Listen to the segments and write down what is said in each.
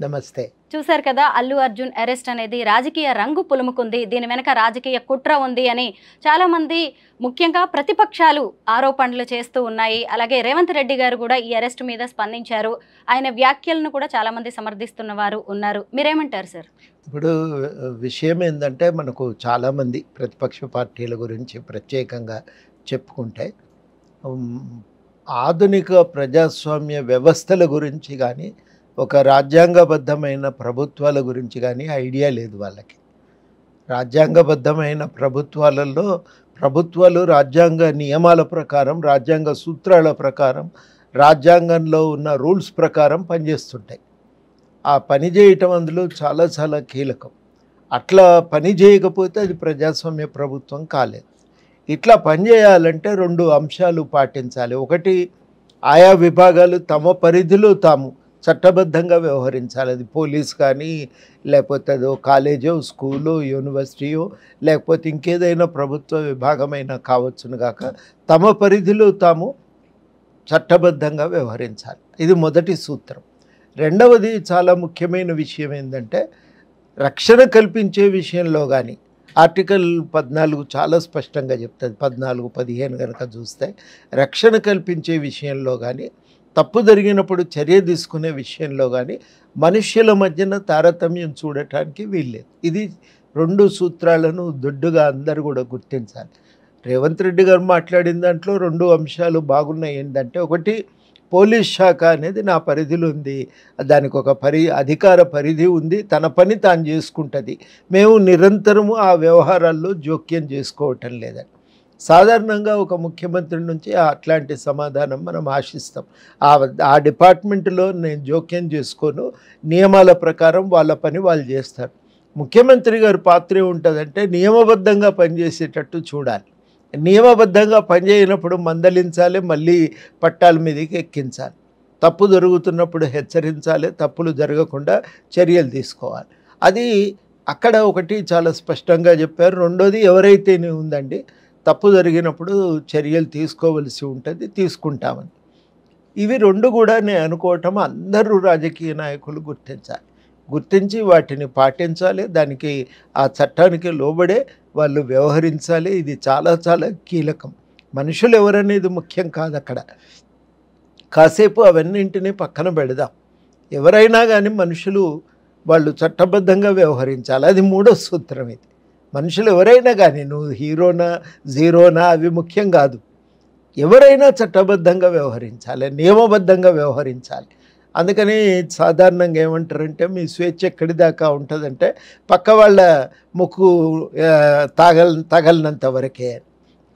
నమస్తే. చూశారు కదా, అల్లు అర్జున్ అరెస్ట్ అనేది రాజకీయ రంగు పులుముకుంది. దీని వెనక రాజకీయ కుట్ర ఉంది అని చాలా మంది, ముఖ్యంగా ప్రతిపక్షాలు ఆరోపణలు చేస్తూ ఉన్నాయి. అలాగే రేవంత్ రెడ్డి గారు కూడా ఈ అరెస్ట్ మీద స్పందించారు. ఆయన వ్యాఖ్యలను కూడా చాలా మంది సమర్థిస్తున్న వారు ఉన్నారు. మీరేమంటారు సార్? ఇప్పుడు విషయం ఏందంటే, మనకు చాలామంది ప్రతిపక్ష పార్టీల గురించి ప్రత్యేకంగా చెప్పుకుంటే ఆధునిక ప్రజాస్వామ్య వ్యవస్థల గురించి కానీ, ఒక రాజ్యాంగబద్ధమైన ప్రభుత్వాల గురించి కానీ ఐడియా లేదు వాళ్ళకి. రాజ్యాంగబద్ధమైన ప్రభుత్వాలలో ప్రభుత్వాలు రాజ్యాంగ నియమాల ప్రకారం, రాజ్యాంగ సూత్రాల ప్రకారం, రాజ్యాంగంలో ఉన్న రూల్స్ ప్రకారం పనిచేస్తుంటాయి. ఆ పని చేయటం అందులో చాలా చాలా కీలకం. అట్లా పని చేయకపోతే అది ప్రజాస్వామ్య ప్రభుత్వం కాలేదు. ఇట్లా పనిచేయాలంటే 2 అంశాలు పాటించాలి. ఒకటి, ఆయా విభాగాలు తమ పరిధిలో తాము చట్టబద్ధంగా వ్యవహరించాలి. అది పోలీస్ కానీ, లేకపోతే అదో కాలేజో, స్కూలో, యూనివర్సిటీయో, లేకపోతే ఇంకేదైనా ప్రభుత్వ విభాగమైనా కావచ్చును గాక, తమ పరిధిలో తాము చట్టబద్ధంగా వ్యవహరించాలి. ఇది మొదటి సూత్రం. రెండవది, చాలా ముఖ్యమైన విషయం ఏంటంటే, రక్షణ కల్పించే విషయంలో కానీ ఆర్టికల్ 14 చాలా స్పష్టంగా చెప్తుంది. 14, 15 కనుక చూస్తే, రక్షణ కల్పించే విషయంలో కానీ, తప్పు జరిగినప్పుడు చర్య తీసుకునే విషయంలో కానీ మనుష్యుల మధ్యన తారతమ్యం చూడటానికి వీల్లేదు. ఇది 2 సూత్రాలను దొడ్డుగా అందరూ కూడా గుర్తించాలి. రేవంత్ రెడ్డి గారు మాట్లాడిన దాంట్లో 2 అంశాలు బాగున్నాయి. ఏంటంటే, ఒకటి, పోలీస్ శాఖ అనేది నా పరిధిలో ఉంది, దానికి ఒక అధికార పరిధి ఉంది, తన పని తాను చేసుకుంటుంది, మేము నిరంతరము ఆ వ్యవహారాల్లో జోక్యం చేసుకోవటం లేదని. సాధారణంగా ఒక ముఖ్యమంత్రి నుంచి అట్లాంటి సమాధానం మనం ఆశిస్తాం. ఆ డిపార్ట్మెంట్లో నేను జోక్యం చేసుకోను, నియమాల ప్రకారం వాళ్ళ పని వాళ్ళు చేస్తారు. ముఖ్యమంత్రి గారి పాత్ర ఉంటుందంటే నియమబద్ధంగా పనిచేసేటట్టు చూడాలి. నియమబద్ధంగా పనిచేయనప్పుడు మందలించాలి, మళ్ళీ పట్టాల మీదకి ఎక్కించాలి. తప్పు జరుగుతున్నప్పుడు హెచ్చరించాలి, తప్పులు జరగకుండా చర్యలు తీసుకోవాలి. అది అక్కడ ఒకటి చాలా స్పష్టంగా చెప్పారు. రెండోది, ఎవరైతే ఉందండి తప్పు జరిగినప్పుడు చర్యలు తీసుకోవలసి ఉంటుంది, తీసుకుంటామని. ఇవి 2 కూడా నేను అనుకోవటం అందరూ రాజకీయ నాయకులు గుర్తించి వాటిని పాటించాలి. దానికి ఆ చట్టానికి లోబడే వాళ్ళు వ్యవహరించాలి. ఇది చాలా చాలా కీలకం. మనుషులు ఎవరనేది ముఖ్యం కాదు. అక్కడ కాసేపు అవన్నింటినీ పక్కన పెడదాం. ఎవరైనా కానీ మనుషులు వాళ్ళు చట్టబద్ధంగా వ్యవహరించాలి. అది 3వ సూత్రం. ఇది మనుషులు ఎవరైనా కానీ, నువ్వు హీరోనా జీరోనా అవి ముఖ్యం కాదు. ఎవరైనా చట్టబద్ధంగా వ్యవహరించాలి, నియమబద్ధంగా వ్యవహరించాలి. అందుకని సాధారణంగా ఏమంటారంటే, మీ స్వేచ్ఛ ఎక్కడి దాకా ఉంటుందంటే పక్క వాళ్ళ ముక్కు తగలనంత వరకే.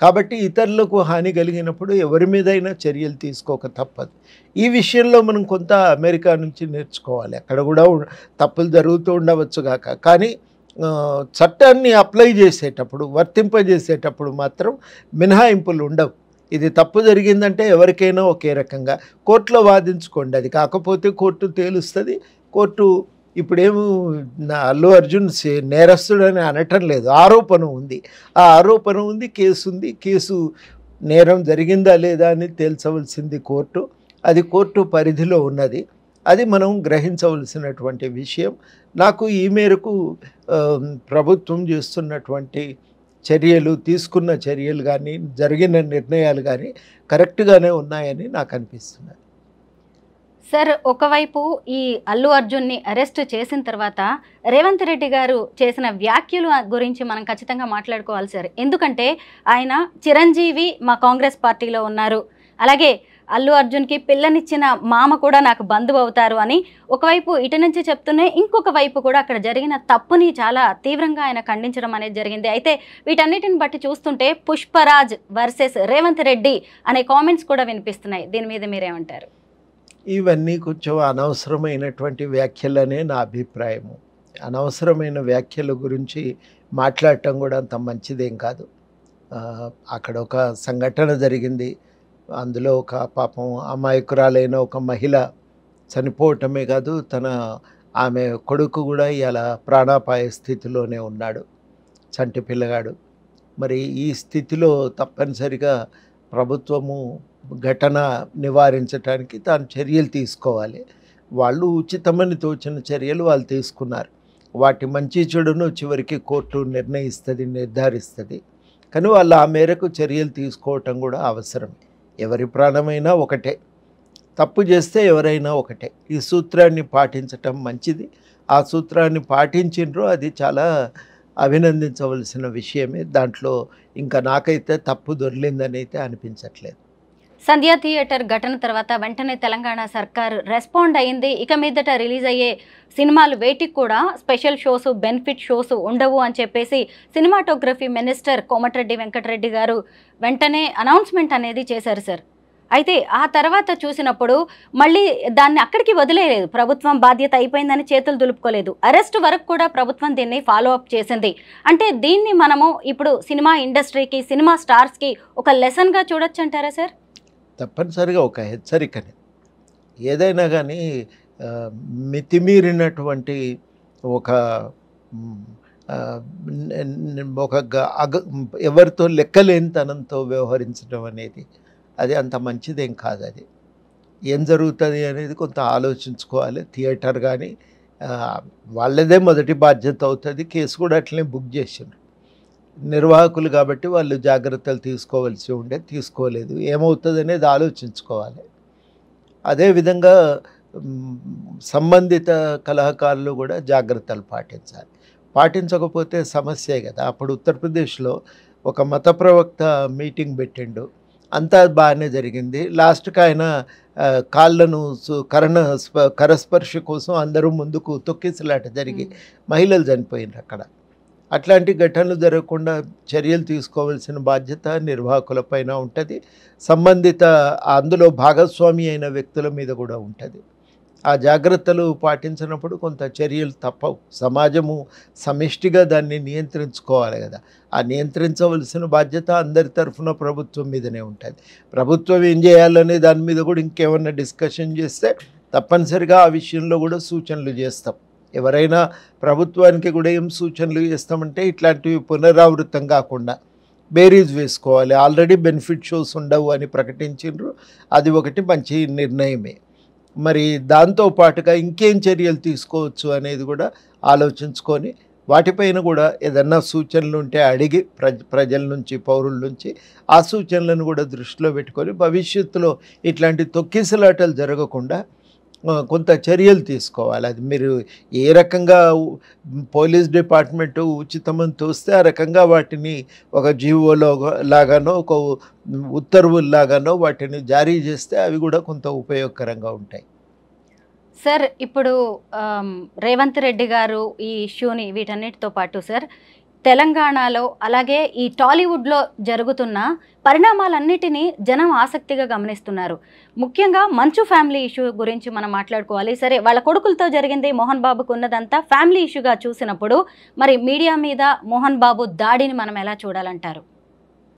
కాబట్టి ఇతరులకు హాని కలిగినప్పుడు ఎవరి మీదైనా చర్యలు తీసుకోక తప్పదు. ఈ విషయంలో మనం కొంత అమెరికా నుంచి నేర్చుకోవాలి. అక్కడ కూడా తప్పులు జరుగుతూ ఉండవచ్చు గాక, కానీ చట్టాన్ని అప్లై చేసేటప్పుడు, వర్తింపజేసేటప్పుడు మాత్రం మినహాయింపులు ఉండవు. ఇది తప్పు జరిగిందంటే ఎవరికైనా ఒకే రకంగా కోర్టులో వాదించుకోండి. అది కాకపోతే కోర్టు తేలుస్తుంది. కోర్టు ఇప్పుడేమో అల్లు అర్జున్ నేరస్తుడని అనటం లేదు, ఆరోపణ ఉంది. ఆ ఆరోపణ ఉంది, కేసు ఉంది. కేసు నేరం జరిగిందా లేదా అని తేల్చవలసింది కోర్టు. అది కోర్టు పరిధిలో ఉన్నది. అది మనం గ్రహించవలసినటువంటి విషయం. నాకు ఈ మేరకు ప్రభుత్వం చేస్తున్నటువంటి చర్యలు, తీసుకున్న చర్యలు కానీ, జరిగిన నిర్ణయాలు కానీ కరెక్ట్గానే ఉన్నాయని నాకు అనిపిస్తున్నది. సార్, ఒకవైపు ఈ అల్లు అర్జున్ని అరెస్ట్ చేసిన తర్వాత రేవంత్ రెడ్డి గారు చేసిన వ్యాఖ్యలు గురించి మనం ఖచ్చితంగా మాట్లాడుకోవాలి సార్. ఎందుకంటే ఆయన చిరంజీవి మా కాంగ్రెస్ పార్టీలో ఉన్నారు, అలాగే అల్లు అర్జున్కి పిల్లనిచ్చిన మామ కూడా నాకు బంధువు అవుతారు అని ఒకవైపు ఇటు నుంచి చెప్తూనే, ఇంకొక వైపు కూడా అక్కడ జరిగిన తప్పుని చాలా తీవ్రంగా ఆయన ఖండించడం అనేది జరిగింది. అయితే వీటన్నిటిని బట్టి చూస్తుంటే పుష్పరాజ్ వర్సెస్ రేవంత్ రెడ్డి అనే కామెంట్స్ కూడా వినిపిస్తున్నాయి. దీని మీద మీరేమంటారు? ఇవన్నీ కొంచెం అనవసరమైనటువంటి వ్యాఖ్యలనే నా అభిప్రాయము. అనవసరమైన వ్యాఖ్యల గురించి మాట్లాడటం కూడా అంత మంచిదేం కాదు. అక్కడ ఒక సంఘటన జరిగింది. అందులో ఒక పాపం అమాయకురాలైన ఒక మహిళ చనిపోవటమే కాదు, ఆమె కొడుకు కూడా ఇలా ప్రాణాపాయ స్థితిలోనే ఉన్నాడు, చంటి పిల్లగాడు. మరి ఈ స్థితిలో తప్పనిసరిగా ప్రభుత్వము ఘటన నివారించడానికి తాను చర్యలు తీసుకోవాలి. వాళ్ళు ఉచితమని తోచిన చర్యలు వాళ్ళు తీసుకున్నారు. వాటి మంచి చెడును చివరికి కోర్టు నిర్ణయిస్తుంది, నిర్ధారిస్తుంది. కానీ వాళ్ళు ఆ మేరకు చర్యలు తీసుకోవటం కూడా అవసరం. ఎవరి ప్రాణమైనా ఒకటే, తప్పు చేస్తే ఎవరైనా ఒకటే. ఈ సూత్రాన్ని పాటించటం మంచిది. ఆ సూత్రాన్ని పాటించిండ్రు, అది చాలా అభినందించవలసిన విషయమే. దాంట్లో ఇంకా నాకైతే తప్పు దొర్లిందని అయితే అనిపించట్లేదు. సంధ్యా థియేటర్ ఘటన తర్వాత వెంటనే తెలంగాణ సర్కార్ రెస్పాండ్ అయింది. ఇక మీదట రిలీజ్ అయ్యే సినిమాలు వేటికి కూడా స్పెషల్ షోస్, బెనిఫిట్ షోస్ ఉండవు అని చెప్పేసి సినిమాటోగ్రఫీ మినిస్టర్ కోమటిరెడ్డి వెంకటరెడ్డి గారు వెంటనే అనౌన్స్మెంట్ అనేది చేశారు సార్. అయితే ఆ తర్వాత చూసినప్పుడు మళ్ళీ దాన్ని అక్కడికి వదిలేయలేదు. ప్రభుత్వం బాధ్యత అయిపోయిందని చేతులు దులుపుకోలేదు. అరెస్ట్ వరకు కూడా ప్రభుత్వం దీన్ని ఫాలో అప్ చేసింది. అంటే దీన్ని మనము ఇప్పుడు సినిమా ఇండస్ట్రీకి, సినిమా స్టార్స్కి ఒక లెసన్గా చూడొచ్చు అంటారా సార్? తప్పనిసరిగా ఒక హెచ్చరికనే. ఏదైనా కానీ మితిమీరినటువంటి ఒక ఎవరితో లెక్కలేనితనంతో వ్యవహరించడం అనేది అది అంత మంచిదేం కాదు. అది ఏం జరుగుతుంది అనేది కొంత ఆలోచించుకోవాలి. థియేటర్ కానీ వాళ్ళదే మొదటి బాధ్యత అవుతుంది. కేసు కూడా అట్లనే బుక్ చేసిండ్రు. నిర్వాహకులు కాబట్టి వాళ్ళు జాగ్రత్తలు తీసుకోవాల్సి ఉండే, తీసుకోలేదు. ఏమవుతుంది అనేది ఆలోచించుకోవాలి. అదేవిధంగా సంబంధిత కళాకారులు కూడా జాగ్రత్తలు పాటించాలి. పాటించకపోతే సమస్యే కదా. అప్పుడు ఉత్తరప్రదేశ్లో ఒక మత ప్రవక్త మీటింగ్ పెట్టిండు, అంతా బాగానే జరిగింది. లాస్ట్కి ఆయన కాళ్ళను కరస్పర్శ కోసం అందరూ ముందుకు తొక్కిసలాట జరిగి మహిళలు చనిపోయినారు అక్కడ. అట్లాంటి ఘటనలు జరగకుండా చర్యలు తీసుకోవాల్సిన బాధ్యత నిర్వాహకులపైన ఉంటుంది. సంబంధిత అందులో భాగస్వామి అయిన వ్యక్తుల మీద కూడా ఉంటుంది. ఆ జాగ్రత్తలు పాటించినప్పుడు కొంత చర్యలు తప్పవు. సమాజము సమిష్టిగా దాన్ని నియంత్రించుకోవాలి కదా. ఆ నియంత్రించవలసిన బాధ్యత అందరి తరఫున ప్రభుత్వం మీదనే ఉంటుంది. ప్రభుత్వం ఏం చేయాలనే దాని మీద కూడా ఇంకేమన్నా డిస్కషన్ చేస్తే తప్పనిసరిగా ఆ విషయంలో కూడా సూచనలు చేస్తాం. ఎవరైనా ప్రభుత్వానికి కూడా ఏం సూచనలు చేస్తామంటే ఇట్లాంటివి పునరావృతం కాకుండా బేరీజ్ వేసుకోవాలి. ఆల్రెడీ బెనిఫిట్ షోస్ ఉండవు అని ప్రకటించిండ్రు, అది ఒకటి మంచి నిర్ణయమే. మరి దాంతో పాటుగా ఇంకేం చర్యలు తీసుకోవచ్చు అనేది కూడా ఆలోచించుకొని వాటిపైన కూడా ఏదన్నా సూచనలు ఉంటే అడిగి ప్రజల నుంచి, పౌరుల నుంచి ఆ సూచనలను కూడా దృష్టిలో పెట్టుకొని భవిష్యత్తులో ఇట్లాంటి తొక్కిసలాటలు జరగకుండా కొంత చర్యలు తీసుకోవాలి. అది మీరు ఏ రకంగా పోలీస్ డిపార్ట్మెంటు ఉచితమని తోస్తే ఆ రకంగా వాటిని ఒక జీవోలో లాగానో ఒక ఉత్తర్వుల్లాగానో వాటిని జారీ చేస్తే అవి కూడా కొంత ఉపయోగకరంగా ఉంటాయి. సార్, ఇప్పుడు రేవంత్ రెడ్డి గారు ఈ ఇష్యూని వీటన్నిటితో పాటు సార్ తెలంగాణలో అలాగే ఈ టాలీవుడ్లో జరుగుతున్న పరిణామాలన్నిటినీ జనం ఆసక్తిగా గమనిస్తున్నారు. ముఖ్యంగా మంచు ఫ్యామిలీ ఇష్యూ గురించి మనం మాట్లాడుకోవాలి. సరే, వాళ్ళ కొడుకులతో జరిగింది, మోహన్ బాబుకు ఉన్నదంతా ఫ్యామిలీ ఇష్యూగా చూసినప్పుడు మరి మీడియా మీద మోహన్ బాబు దాడిని మనం ఎలా చూడాలంటారు?